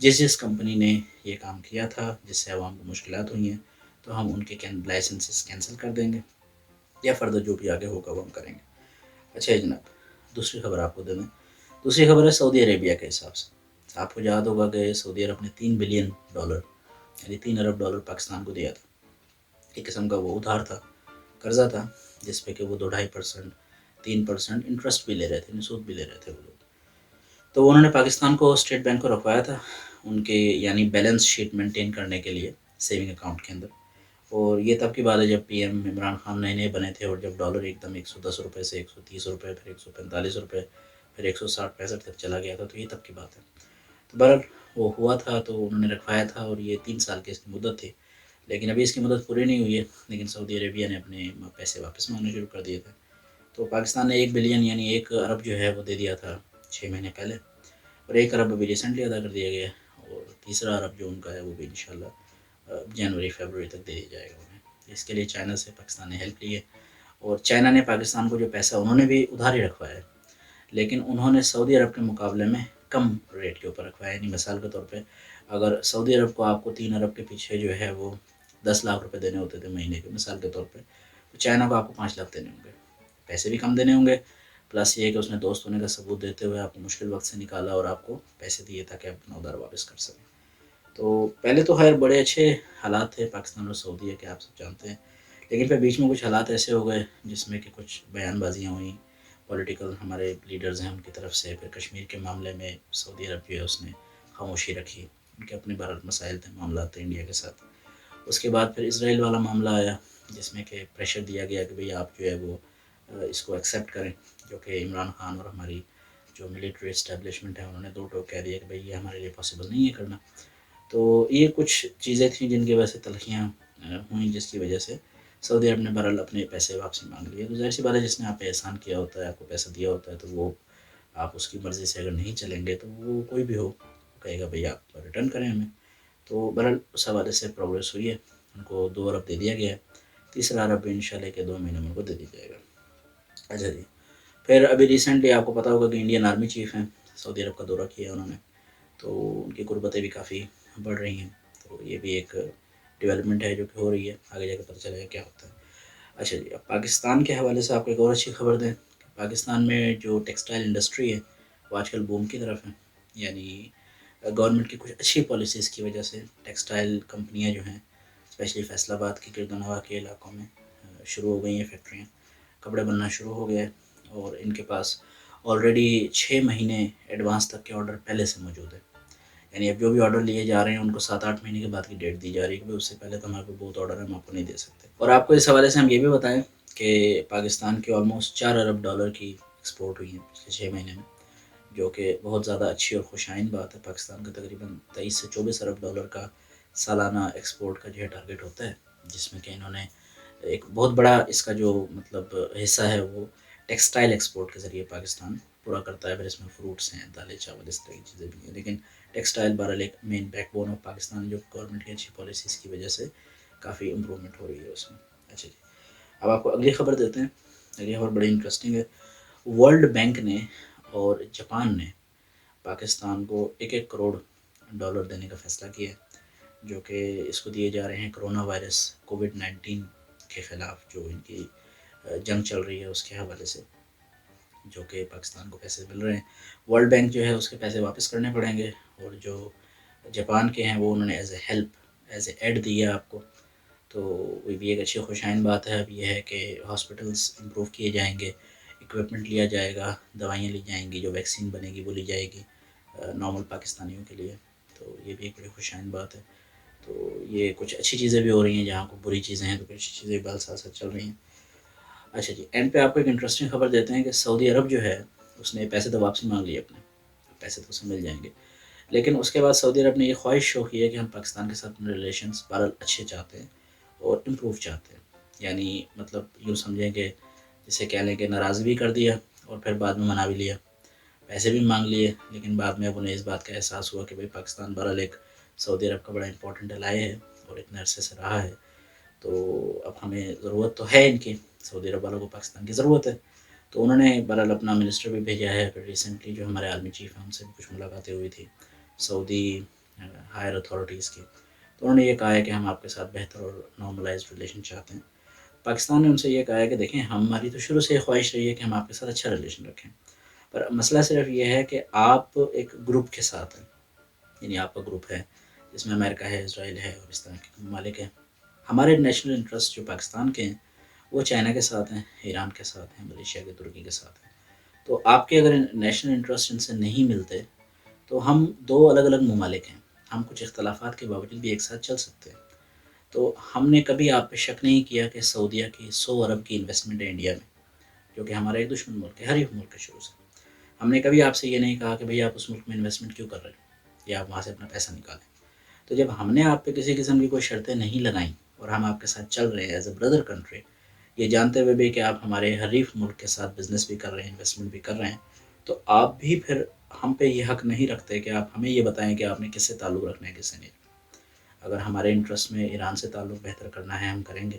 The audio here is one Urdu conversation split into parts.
جس کمپنی نے یہ کام کیا تھا جس سے عوام کو مشکلات ہوئی ہیں تو ہم ان کے لائسنسز کینسل کر دیں گے یا فردر جو بھی آگے ہوگا وہ ہم کریں گے۔ اچھا جناب، دوسری خبر آپ کو دے دیں۔ دوسری خبر ہے سعودی عربیہ کے حساب سے۔ آپ کو یاد ہوگا کہ سعودی عرب نے $3 بلین یعنی $3 ارب پاکستان کو دیا تھا۔ ایک قسم کا وہ ادھار تھا، قرضہ تھا، جس پہ کہ وہ 2.5%، 3% انٹرسٹ بھی لے رہے تھے، سود بھی لے رہے تھے وہ لوگ۔ تو انہوں نے پاکستان کو اسٹیٹ بینک کو رکھوایا تھا ان کے یعنی بیلنس شیٹ مینٹین کرنے کے لیے سیونگ اکاؤنٹ کے اندر۔ اور یہ تب کی بات ہے جب پی ایم عمران خان نئے نئے بنے تھے اور جب ڈالر ایک دم 110 روپے سے 130 روپے، پھر 145 روپے، پھر 160-165 تک چلا گیا تھا، تو یہ تب کی بات ہے۔ تو بہرحال وہ ہوا تھا تو انہوں نے رکھوایا تھا اور یہ 3 سال کی اس کی مدت تھی، لیکن ابھی اس کی مدت پوری نہیں ہوئی ہے، لیکن سعودی عربیہ نے اپنے پیسے واپس مانگنے شروع کر دیے تھے۔ تو پاکستان نے 1 بلین یعنی 1 ارب جو ہے وہ دے دیا تھا 6 مہینے پہلے، اور 1 ارب ابھی ریسنٹلی ادا کر دیا گیا ہے، اور تیسرا ارب جو ان کا ہے وہ بھی انشاءاللہ جنوری فیبروری تک دے دیا جائے گا انہیں۔ اس کے لیے چائنا سے پاکستان نے ہیلپ لی ہے، اور چائنا نے پاکستان کو جو پیسہ انہوں نے بھی ادھار ہی رکھوایا ہے، لیکن انہوں نے سعودی عرب کے مقابلے میں کم ریٹ کے اوپر رکھوایا ہے۔ یعنی مثال کے طور پہ اگر سعودی عرب کو آپ کو 3 ارب کے پیچھے جو ہے وہ 10 لاکھ روپے دینے ہوتے تھے مہینے کے مثال کے طور پہ، تو چائنا کو آپ کو 5 لاکھ دینے ہوں گے، پیسے بھی کم دینے ہوں گے، پلس یہ ہے کہ اس نے دوست ہونے کا ثبوت دیتے ہوئے آپ کو مشکل وقت سے نکالا اور آپ کو پیسے دیے تاکہ آپ اپنا ادھار واپس کر سکیں۔ تو پہلے تو خیر بڑے اچھے حالات تھے پاکستان اور سعودی کے، آپ سب جانتے ہیں، لیکن پھر بیچ میں کچھ حالات ایسے ہو گئے جس میں کہ کچھ بیان بازیاں ہوئیں، پولیٹیکل ہمارے لیڈرز ہیں ان کی طرف سے، پھر کشمیر کے معاملے میں سعودی عرب جو ہے اس نے خاموشی رکھی، ان کے اپنے بھارت مسائل تھے، معاملات تھے انڈیا کے ساتھ۔ اس کے بعد پھر اسرائیل والا معاملہ آیا جس میں کہ پریشر دیا گیا کہ بھئی آپ جو ہے وہ اس کو ایکسیپٹ کریں، جو کہ عمران خان اور ہماری جو ملٹری اسٹیبلشمنٹ ہے انہوں نے دو ٹوک کہہ دیا کہ بھئی یہ ہمارے لیے پاسبل نہیں ہے کرنا۔ تو یہ کچھ چیزیں تھیں جن کی وجہ سے تلخیاں ہوئیں، جس کی وجہ سے سعودی عرب نے بہرحال اپنے پیسے واپسی مانگ لیے۔ تو ظاہر سی بات ہے جس نے آپ پہ احسان کیا ہوتا ہے، آپ کو پیسہ دیا ہوتا ہے، تو وہ آپ اس کی مرضی سے اگر نہیں چلیں گے تو وہ کوئی بھی ہو کہے گا بھئی آپ ریٹرن کریں ہمیں۔ تو بہرحال اس حوالے سے پروگریس ہوئی ہے، ان کو 2 ارب دے دیا گیا ہے، تیسرا ارب بھی انشاءاللہ کے 2 مہینے میں ان کو دے دیا جائے گا۔ اچھا جی، پھر ابھی ریسنٹلی آپ کو پتا ہوگا کہ انڈین آرمی چیف ہیں، سعودی عرب کا دورہ کیا انہوں نے، تو ان کی قربتیں بھی کافی بڑھ رہی ہیں، تو یہ بھی ایک ڈیولپمنٹ ہے جو کہ ہو رہی ہے، آگے جا کے پتہ چلے گا کیا ہوتا ہے۔ اچھا جی، اب پاکستان کے حوالے سے آپ کو ایک اور اچھی خبر دیں کہ پاکستان میں جو ٹیکسٹائل انڈسٹری ہے وہ آج کل بوم کی طرف ہے، یعنی گورنمنٹ کی کچھ اچھی پالیسیز کی وجہ سے ٹیکسٹائل کمپنیاں جو ہیں اسپیشلی فیصل آباد کی گردنواں کے علاقوں میں شروع ہو گئی ہیں فیکٹریاں، کپڑے بننا شروع ہو گیا ہے، اور ان کے پاس آلریڈی 6 مہینے ایڈوانس تک کے آرڈر پہلے سے موجود ہے۔ یعنی اب جو بھی آرڈر لیے جا رہے ہیں ان کو 7-8 مہینے کے بعد کی ڈیٹ دی جا رہی ہے کہ اس سے پہلے تو ہمارے کو بہت آرڈر ہے، ہم آپ کو نہیں دے سکتے۔ اور آپ کو اس حوالے سے ہم یہ بھی بتائیں کہ پاکستان کی آلموسٹ $4 ارب کی ایکسپورٹ ہوئی ہیں پچھلے 6 مہینے میں، جو کہ بہت زیادہ اچھی اور خوشائن بات ہے۔ پاکستان کا تقریباً 23 سے 24 ارب ڈالر کا سالانہ ایکسپورٹ کا جو ہے ٹارگیٹ ہوتا ہے، جس میں کہ انہوں نے ایک بہت بڑا اس کا جو مطلب حصہ ہے وہ ٹیکسٹائل ایکسپورٹ کے ذریعے پاکستان پورا کرتا ہے، پھر اس میں فروٹس ہیں، دالیں چاول اس طرح کی چیزیں بھی ہیں، لیکن ٹیکسٹائل بہرحال ایک مین بیک بون آف پاکستان جو گورنمنٹ کی اچھی پالیسیز کی وجہ سے کافی امپرومنٹ ہو رہی ہے اس میں۔ اچھا جی، اب آپ کو اگلی خبر دیتے ہیں۔ اگلی خبر بڑی انٹرسٹنگ ہے۔ ورلڈ بینک نے اور جاپان نے پاکستان کو 1-1 کروڑ دینے کا فیصلہ کیا ہے، جو کہ اس کو دیے جا رہے ہیں کرونا وائرس کووڈ-19 کے خلاف جو ان کی جنگ چل رہی ہے اس کے حوالے سے، جو کہ پاکستان کو پیسے مل رہے ہیں۔ ورلڈ بینک جو ہے اس کے پیسے واپس کرنے پڑیں گے، اور جو جاپان کے ہیں وہ انہوں نے as a help as a aid دیا ہے آپ کو، تو وہ بھی ایک اچھی خوشائن بات ہے۔ اب یہ ہے کہ ہاسپٹلس امپروو کیے جائیں گے، اکوپمنٹ لیا جائے گا، دوائیاں لی جائیں گی، جو ویکسین بنے گی وہ لی جائے گی نارمل پاکستانیوں کے لیے، تو یہ بھی ایک بڑی خوشائن بات ہے۔ تو یہ کچھ اچھی چیزیں بھی ہو رہی ہیں، جہاں کو بری چیزیں ہیں تو کچھ اچھی چیزیں بھی ساتھ ساتھ چل رہی ہیں۔ اچھا جی، اینڈ پہ آپ کو ایک انٹرسٹنگ خبر دیتے ہیں کہ سعودی عرب جو ہے اس نے پیسے تو واپسی مانگ لیے اپنے، پیسے تو اسے مل جائیں گے، لیکن اس کے بعد سعودی عرب نے یہ خواہش شو کی ہے کہ ہم پاکستان کے ساتھ اپنے ریلیشنس بہرحال اچھے چاہتے ہیں اور امپروو چاہتے ہیں۔ یعنی مطلب یوں سمجھیں کہ جسے کہہ لیں کہ ناراض بھی کر دیا اور پھر بعد میں منا بھی لیا، پیسے بھی مانگ لیے، لیکن بعد میں اب انہیں اس بات کا احساس ہوا کہ بھئی پاکستان بہرحال ایک سعودی عرب کا بڑا امپورٹنٹ الائے ہے اور اتنے عرصے سے رہا ہے، تو اب ہمیں ضرورت تو ہے ان کی، سعودی عرب والوں کو پاکستان کی ضرورت ہے۔ تو انہوں نے بہرحال اپنا منسٹر بھی بھیجا ہے، پھر ریسنٹلی جو ہمارے عالمی چیف ہیں ان سے بھی کچھ ملاقاتیں ہوئی تھی، سعودی ہائر اتھارٹیز کی، تو انہوں نے یہ کہا ہے کہ ہم آپ کے ساتھ بہتر اور نارملائزڈ ریلیشن چاہتے ہیں۔ پاکستان نے ان سے یہ کہا ہے کہ دیکھیں ہماری تو شروع سے یہ خواہش رہی ہے کہ ہم آپ کے ساتھ اچھا ریلیشن رکھیں، پر مسئلہ صرف یہ ہے کہ آپ ایک گروپ کے ساتھ ہیں، یعنی آپ کا گروپ ہے جس میں امریکہ ہے، اسرائیل ہے اور اس طرح کے ممالک ہیں۔ ہمارے نیشنل انٹرسٹ جو پاکستان کے ہیں وہ چائنا کے ساتھ ہیں، ایران کے ساتھ ہیں، ملیشیا کے، ترکی کے ساتھ ہیں۔ تو آپ کے اگر نیشنل انٹرسٹ ان سے نہیں ملتے تو ہم دو الگ الگ ممالک ہیں، ہم کچھ اختلافات کے باوجود بھی ایک ساتھ چل سکتے ہیں۔ تو ہم نے کبھی آپ پہ شک نہیں کیا کہ سعودیہ کی 100 ارب کی انویسٹمنٹ ہے انڈیا میں، جو کہ ہمارا ایک دشمن ملک ہے، ہر ایک ملک ہے شروع سے۔ ہم نے کبھی آپ سے یہ نہیں کہا کہ بھئی آپ اس ملک میں انویسٹمنٹ کیوں کر رہے ہیں یا آپ وہاں سے اپنا پیسہ نکالیں۔ تو جب ہم نے آپ پہ کسی قسم کی کوئی شرطیں نہیں لگائیں اور ہم آپ کے ساتھ چل رہے ہیں ایز اے بردر کنٹری، یہ جانتے ہوئے بھی کہ آپ ہمارے حریف ملک کے ساتھ بزنس بھی کر رہے ہیں، انویسٹمنٹ بھی کر رہے ہیں، تو آپ بھی پھر ہم پہ یہ حق نہیں رکھتے کہ آپ ہمیں یہ بتائیں کہ آپ نے کس سے تعلق رکھنا ہے، کس سے نہیں۔ اگر ہمارے انٹرسٹ میں ایران سے تعلق بہتر کرنا ہے ہم کریں گے،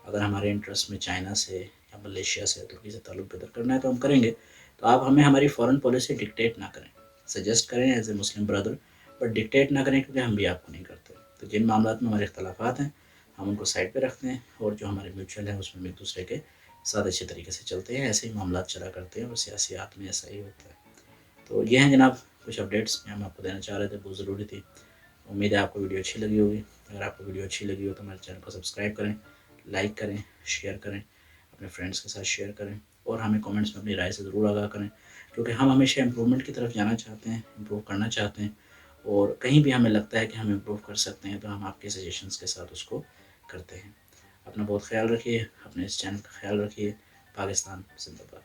اگر ہمارے انٹرسٹ میں چائنا سے یا ملیشیا سے، ترکی سے تعلق بہتر کرنا ہے تو ہم کریں گے۔ تو آپ ہمیں ہماری فارن پالیسی ڈکٹیٹ نہ کریں، سجیسٹ کریں as a Muslim brother, but dictate نہ کریں، کیونکہ ہم بھی آپ کو نہیں کرتے۔ تو جن معاملات میں ہمارے اختلافات ہیں ہم ان کو سائڈ پہ رکھتے ہیں، اور جو ہمارے میوچل ہیں اس میں ایک دوسرے کے ساتھ اچھے طریقے سے چلتے ہیں، ایسے ہی معاملات چلا کرتے ہیں، اور سیاسیات میں ایسا ہی ہوتا ہے۔ تو یہ ہیں جناب کچھ اپڈیٹس میں ہم آپ کو دینا چاہ رہے تھے، بہت ضروری تھی۔ امید ہے آپ کو ویڈیو اچھی لگی ہوگی۔ اگر آپ کو ویڈیو اچھی لگی ہو تو ہمارے چینل کو سبسکرائب کریں، لائک کریں، شیئر کریں، اپنے فرینڈس کے ساتھ شیئر کریں، اور ہمیں کامنٹس میں اپنی رائے سے ضرور آگاہ کریں، کیونکہ ہم ہمیشہ امپرومنٹ کی طرف جانا چاہتے ہیں، امپروو کرنا چاہتے ہیں، اور کہیں بھی ہمیں لگتا ہے کہ ہم امپروو کر سکتے ہیں تو ہم آپ کے سجیشنس کے ساتھ اس کو کرتے ہیں۔ اپنا بہت خیال رکھیے، اپنے اس چینل کا خیال رکھیے۔ پاکستان زندہ باد۔